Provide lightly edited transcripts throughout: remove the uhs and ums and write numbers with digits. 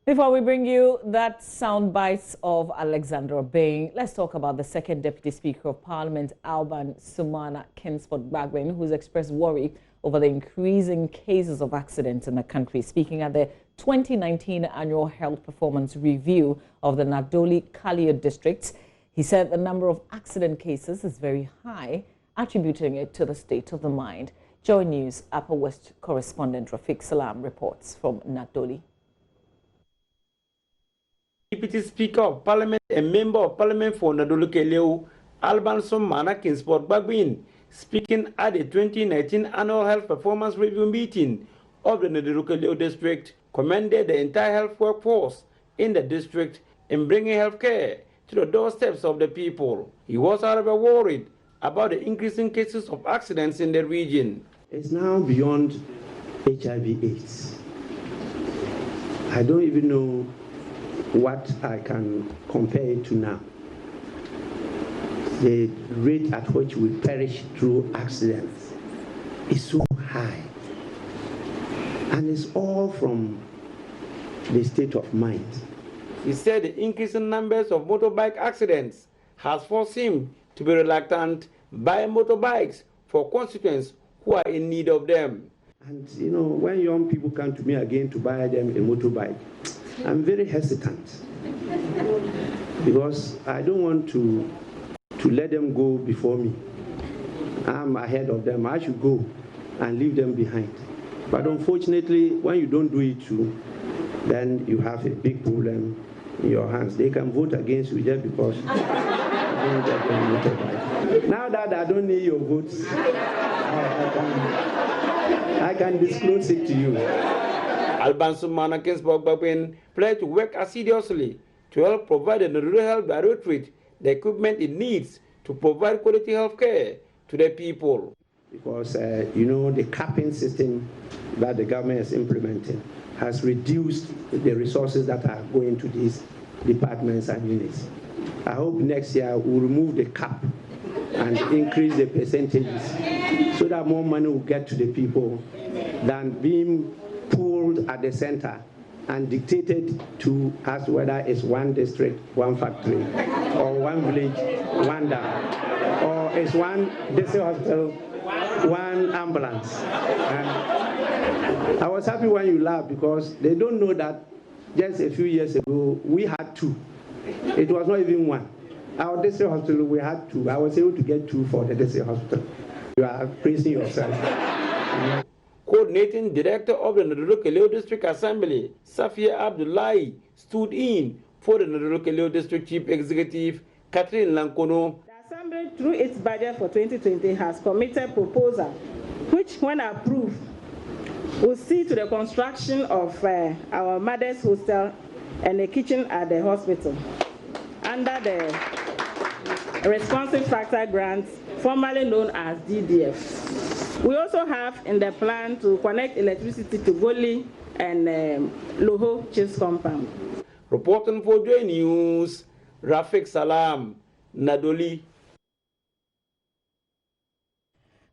Before we bring you that sound bites of Alexander Bain, let's talk about the second Deputy Speaker of Parliament, Alban Sumana Kingsford Bagwin, who's expressed worry over the increasing cases of accidents in the country. Speaking at the 2019 Annual Health Performance Review of the Nadoli-Kalio districts, he said the number of accident cases is very high, attributing it to the state of the mind. JoyNews Upper West correspondent Rafiq Salam reports from Nadoli. Deputy Speaker of Parliament and Member of Parliament for Nadoli-Kalio, Alban Sumana Kingsford Bagwin, speaking at the 2019 Annual Health Performance Review meeting of the Nadoli-Kalio district, commended the entire health workforce in the district in bringing health care to the doorsteps of the people. He was, however, worried about the increasing cases of accidents in the region. It's now beyond HIV/AIDS. I don't even know what I can compare it to now. The rate at which we perish through accidents is so high. And it's all from the state of mind. He said the increasing numbers of motorbike accidents has forced him to be reluctant buy motorbikes for constituents who are in need of them. And you know, when young people come to me again to buy them a motorbike, I'm very hesitant because I don't want to let them go before me. I'm ahead of them. I should go and leave them behind. But unfortunately, when you don't do it too, then you have a big problem in your hands. They can vote against you just because you don't get them motorbike. Now that I don't need your votes, I can disclose it to you. Alban Sumana Kingsford Bagwin pledged to work assiduously to help provide the Rural Health Directorate the equipment it needs to provide quality health care to the people. Because, you know, the capping system that the government is implementing has reduced the resources that are going to these departments and units. I hope next year we'll remove the cap and increase the percentages so that more money will get to the people than being pooled at the center and dictated to us whether it's one district, one factory, or one village, one dam, or it's one district hospital, one ambulance. And I was happy when you laughed because they don't know that just a few years ago we had two. It was not even one. Our district hospital, we had two. I was able to get two for the district hospital. You are praising yourself. Coordinating Director of the Nadoli-Kalio District Assembly, Safia Abdullahi, stood in for the Nadoli-Kalio District Chief Executive, Catherine Lankono. The Assembly, through its budget for 2020, has committed proposal, which, when approved, will see to the construction of our mother's hostel and a kitchen at the hospital under the Responsive Factor Grant, formerly known as DDF. We also have in the plan to connect electricity to Goli and Loho Chiefs Compound. Reporting for JoyNews, Rafiq Salam, Nadoli.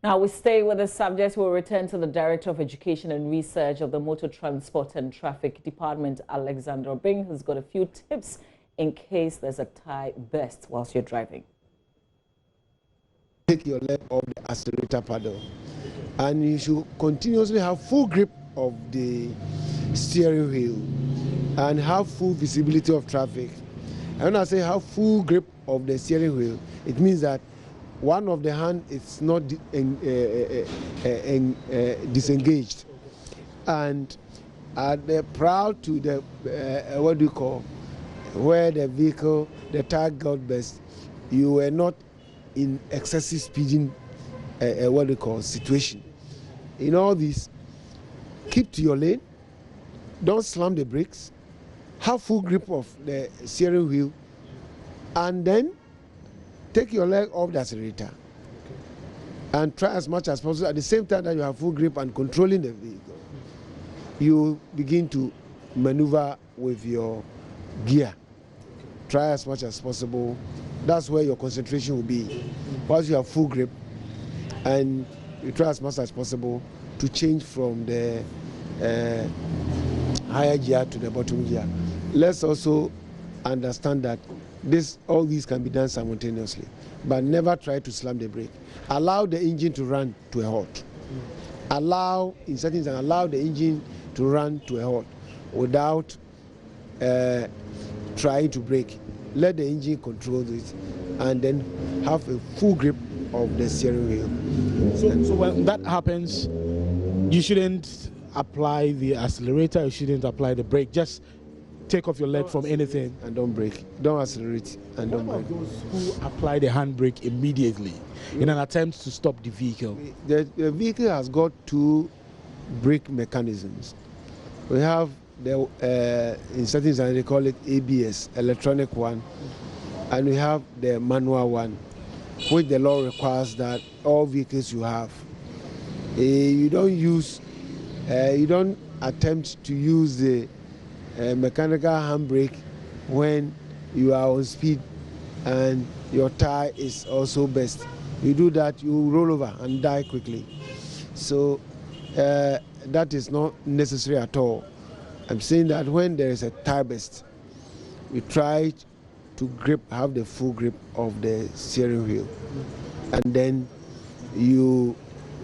Now we stay with the subject. We'll return to the Director of Education and Research of the Motor Transport and Traffic Department, Alexander Bain, who's got a few tips in case there's a tie burst whilst you're driving. Take your leg off the accelerator pedal, and you should continuously have full grip of the steering wheel and have full visibility of traffic. And when I say have full grip of the steering wheel, it means that one of the hand is not disengaged, and prior to the what do you call, where the vehicle, the tire got burst, you were not in excessive speeding what they call situation. In all this, keep to your lane, don't slam the brakes, have full grip of the steering wheel, and then take your leg off the accelerator and try as much as possible at the same time that you have full grip and controlling the vehicle. You begin to maneuver with your gear. Try as much as possible. That's where your concentration will be. Once you have full grip, and you try as much as possible to change from the higher gear to the bottom gear. Let's also understand that all these can be done simultaneously, but never try to slam the brake. Allow the engine to run to a halt. Allow the engine to run to a halt without trying to brake. Let the engine control it, and then have a full grip of the steering wheel. So when that happens, you shouldn't apply the accelerator, you shouldn't apply the brake. Just take off your leg from anything and don't brake. Don't accelerate and don't brake. Those who apply the handbrake immediately in an attempt to stop the vehicle? The vehicle has got two brake mechanisms. We have in certain zones they call it ABS, electronic one, and we have the manual one, which the law requires that all vehicles you have. You don't attempt to use the mechanical handbrake when you are on speed and your tire is also burst. You do that, you roll over and die quickly. So that is not necessary at all. I'm saying that when there is a tire burst, you try to have the full grip of the steering wheel, and then you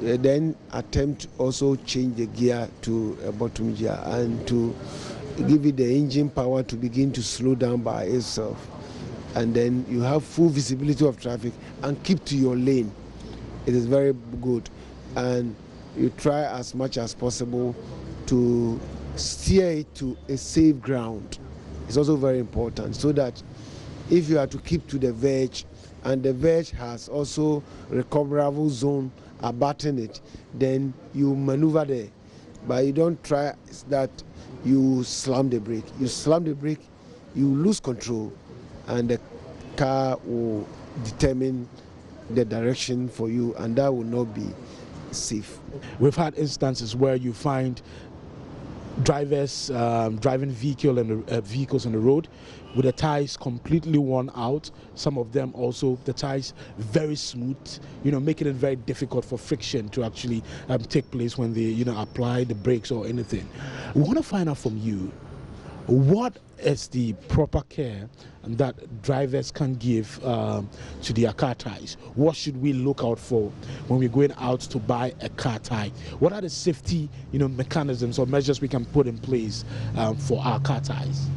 then attempt also change the gear to a bottom gear and to give it the engine power to begin to slow down by itself, and then you have full visibility of traffic and keep to your lane. It is very good, and you try as much as possible to steer it to a safe ground. It's also very important, so that if you are to keep to the verge and the verge has also recoverable zone abutting it, then you maneuver there, but you don't try that you slam the brake. You slam the brake, you lose control, and the car will determine the direction for you, and that will not be safe. We've had instances where you find drivers driving vehicles on the road with the tires completely worn out. Some of them also, the tires very smooth, making it very difficult for friction to actually take place when they apply the brakes or anything. We want to find out from you, what is the proper care that drivers can give to their car tires? What should we look out for when we're going out to buy a car tire? What are the safety mechanisms or measures we can put in place for our car tires?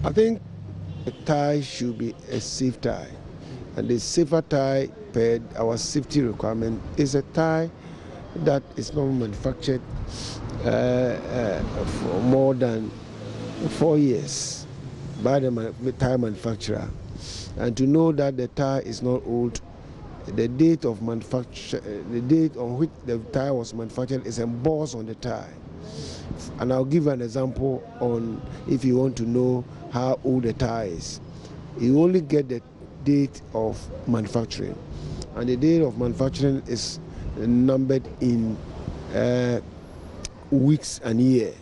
I think a tie should be a safe tie, and the safer tie per our safety requirement is a tie that is not manufactured for more than 4 years by the tire manufacturer, and to know that the tire is not old. The date of manufacture, the date on which the tire was manufactured is embossed on the tire. And I'll give an example on, if you want to know how old the tire is. You only get the date of manufacturing, and the date of manufacturing is numbered in weeks and year.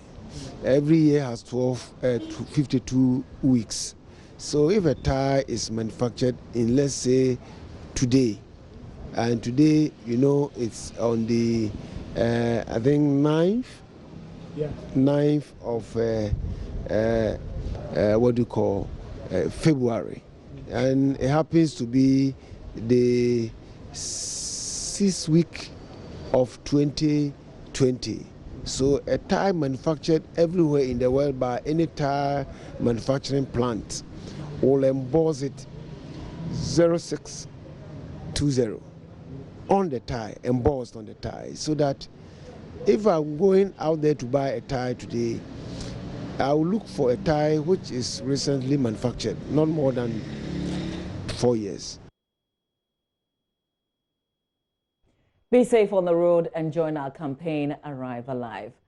Every year has 52 weeks. So if a tire is manufactured in, let's say, today, and today, it's on the, I think, 9th? Yeah. 9th of, February. And it happens to be the 6th week of 2020. So a tire manufactured everywhere in the world by any tire manufacturing plant will emboss it 0620 on the tire, embossed on the tire, so that if I'm going out there to buy a tire today, I will look for a tire which is recently manufactured, not more than 4 years. Be safe on the road and join our campaign, Arrive Alive.